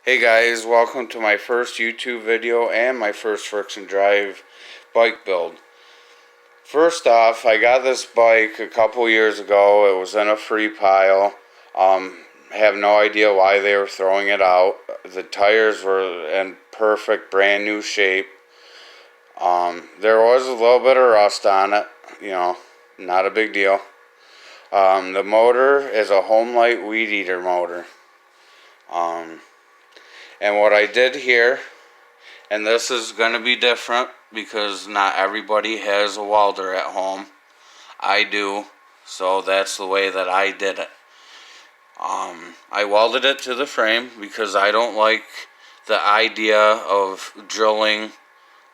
Hey guys, welcome to my first YouTube video and my first friction drive bike build. First off, I got this bike a couple years ago. It was in a free pile. Have no idea why they were throwing it out. The tires were in perfect brand new shape. There was a little bit of rust on it, not a big deal. The motor is a Homelite weed eater motor. And what I did here, and this is going to be different because not everybody has a welder at home. I do, so that's the way that I did it. I welded it to the frame because I don't like the idea of drilling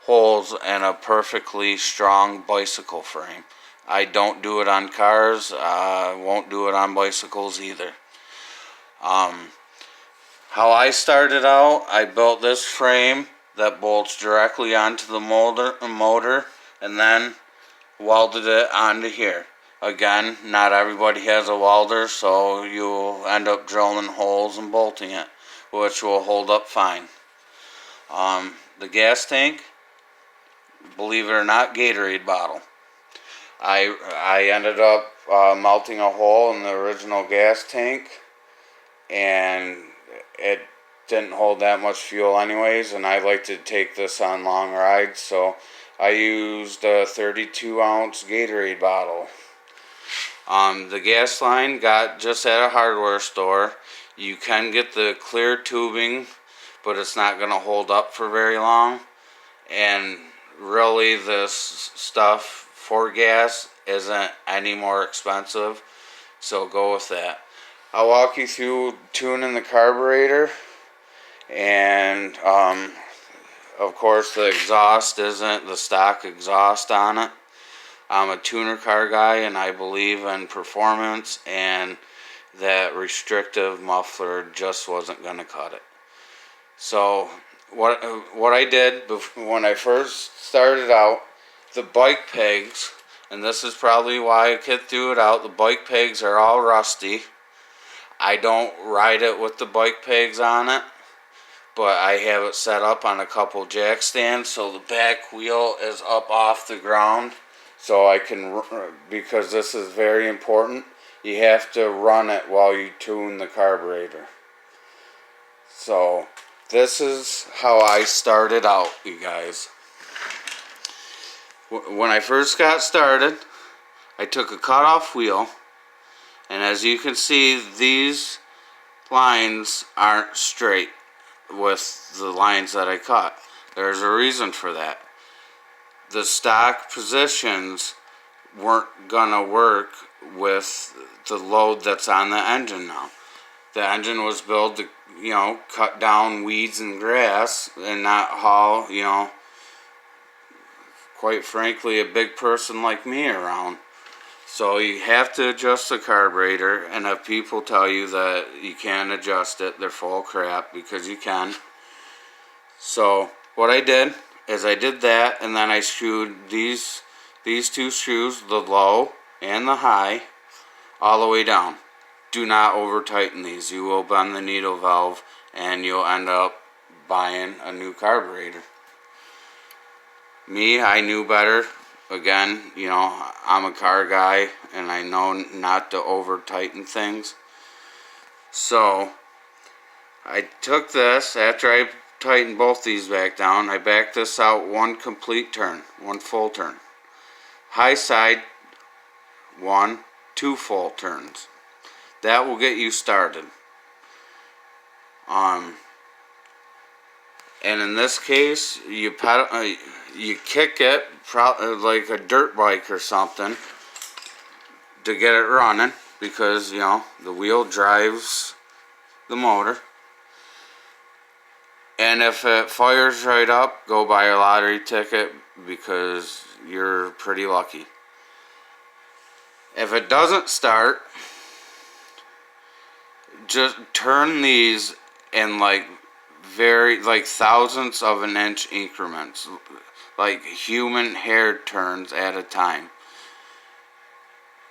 holes in a perfectly strong bicycle frame. I don't do it on cars. I won't do it on bicycles either. How I started out, I built this frame that bolts directly onto the motor and then welded it onto here. Again, not everybody has a welder, so you'll end up drilling holes and bolting it, which will hold up fine. The gas tank, believe it or not, Gatorade bottle. I ended up melting a hole in the original gas tank, and it didn't hold that much fuel anyways, and I like to take this on long rides, so I used a 32-ounce Gatorade bottle. The gas line got just at a hardware store. You can get the clear tubing, but it's not going to hold up for very long, and really this stuff for gas isn't any more expensive, so go with that. I'll walk you through tuning the carburetor, and of course the exhaust isn't the stock exhaust on it. I'm a tuner car guy, and I believe in performance, and that restrictive muffler just wasn't going to cut it. So what I did when I first started out, the bike pegs, and this is probably why I threw it out, the bike pegs are all rusty. I don't ride it with the bike pegs on it, but I have it set up on a couple jack stands so the back wheel is up off the ground, so I can, because this is very important, you have to run it while you tune the carburetor. So this is how I started out, you guys. When I first got started, I took a cut-off wheel, and as you can see, these lines aren't straight with the lines that I cut. There's a reason for that. The stock positions weren't gonna work with the load that's on the engine now. The engine was built to, cut down weeds and grass and not haul, quite frankly, a big person like me around. So you have to adjust the carburetor, and if people tell you that you can't adjust it, they're full of crap, because you can. So what I did is I did that, and then I screwed these two screws, the low and the high, all the way down. Do not over tighten these. You will bend the needle valve and you'll end up buying a new carburetor. Me, I knew better. Again, I'm a car guy, and I know not to over tighten things. So I took this, after I tightened both these back down, I backed this out one complete turn, one full turn. High side, 2 full turns. That will get you started. And in this case, you kick it like a dirt bike or something to get it running, because the wheel drives the motor. And if it fires right up, go buy a lottery ticket, because you're pretty lucky. If it doesn't start, just turn these in like thousandths of an inch increments, like human hair turns at a time.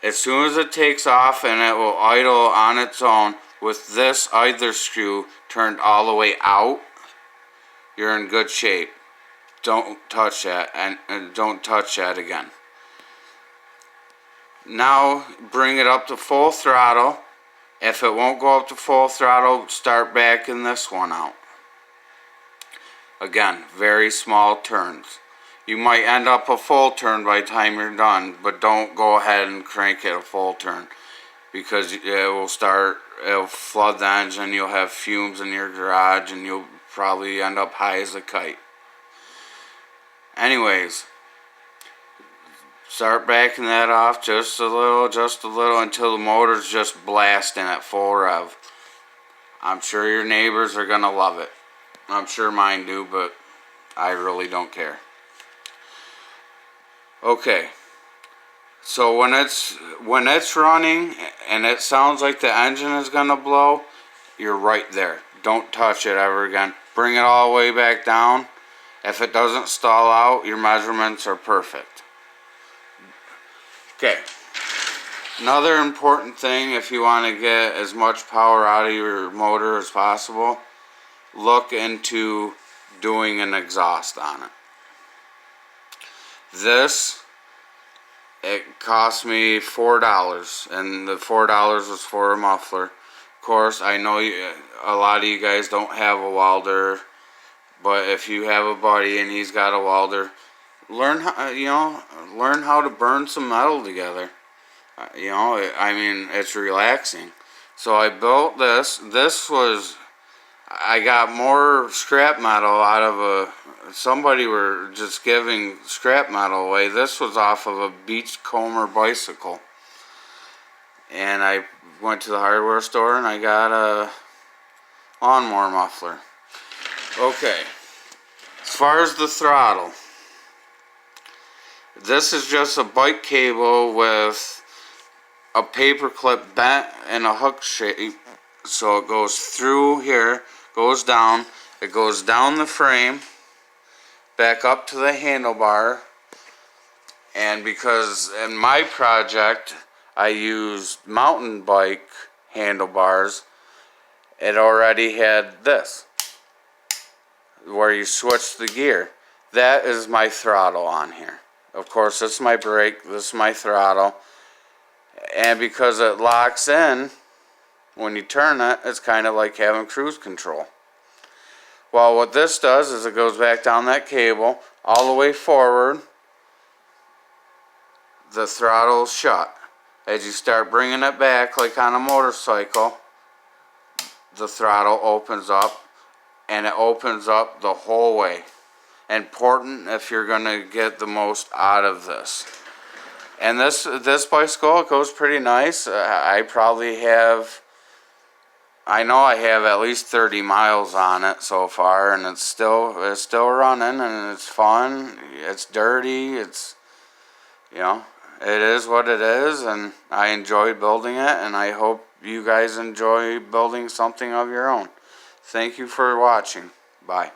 As soon as it takes off and it will idle on its own, with this idler screw turned all the way out, you're in good shape. Don't touch that, and don't touch that again. Now bring it up to full throttle. If it won't go up to full throttle, start backing this one out. Again, very small turns. You might end up a full turn by the time you're done, but don't go ahead and crank it a full turn, because it'll flood the engine, you'll have fumes in your garage, and you'll probably end up high as a kite. Anyways, start backing that off just a little until the motor's just blasting at full rev. I'm sure your neighbors are gonna love it. I'm sure mine do, but I really don't care. Okay, so when it's running and it sounds like the engine is gonna blow, you're right there. Don't touch it ever again. Bring it all the way back down. If it doesn't stall out, your measurements are perfect. Okay, another important thing, if you want to get as much power out of your motor as possible, look into doing an exhaust on it. This, it cost me $4, and the $4 was for a muffler. Of course, I know a lot of you guys don't have a welder, but if you have a buddy and he's got a welder, learn how to burn some metal together. I mean, it's relaxing. So I built this. I got more scrap metal out of somebody were just giving scrap metal away. This was off of a Beachcomber bicycle. And I went to the hardware store and I got a lawnmower muffler. Okay, as far as the throttle, this is just a bike cable with a paper clip bent in a hook shape. So it goes through here, goes down, it goes down the frame, back up to the handlebar. And because in my project I used mountain bike handlebars, it already had this, where you switch the gear. That is my throttle on here. Of course, this is my brake, this is my throttle. And because it locks in, when you turn it, it's kind of like having cruise control. Well, what this does is it goes back down that cable, all the way forward. The throttle's shut. As you start bringing it back, like on a motorcycle, the throttle opens up, and it opens up the whole way. Important if you're going to get the most out of this. And this bicycle, it goes pretty nice. I know I have at least 30 miles on it so far, and it's still running, and it's fun. It's dirty. It's, it is what it is, and I enjoy building it, and I hope you guys enjoy building something of your own. Thank you for watching. Bye.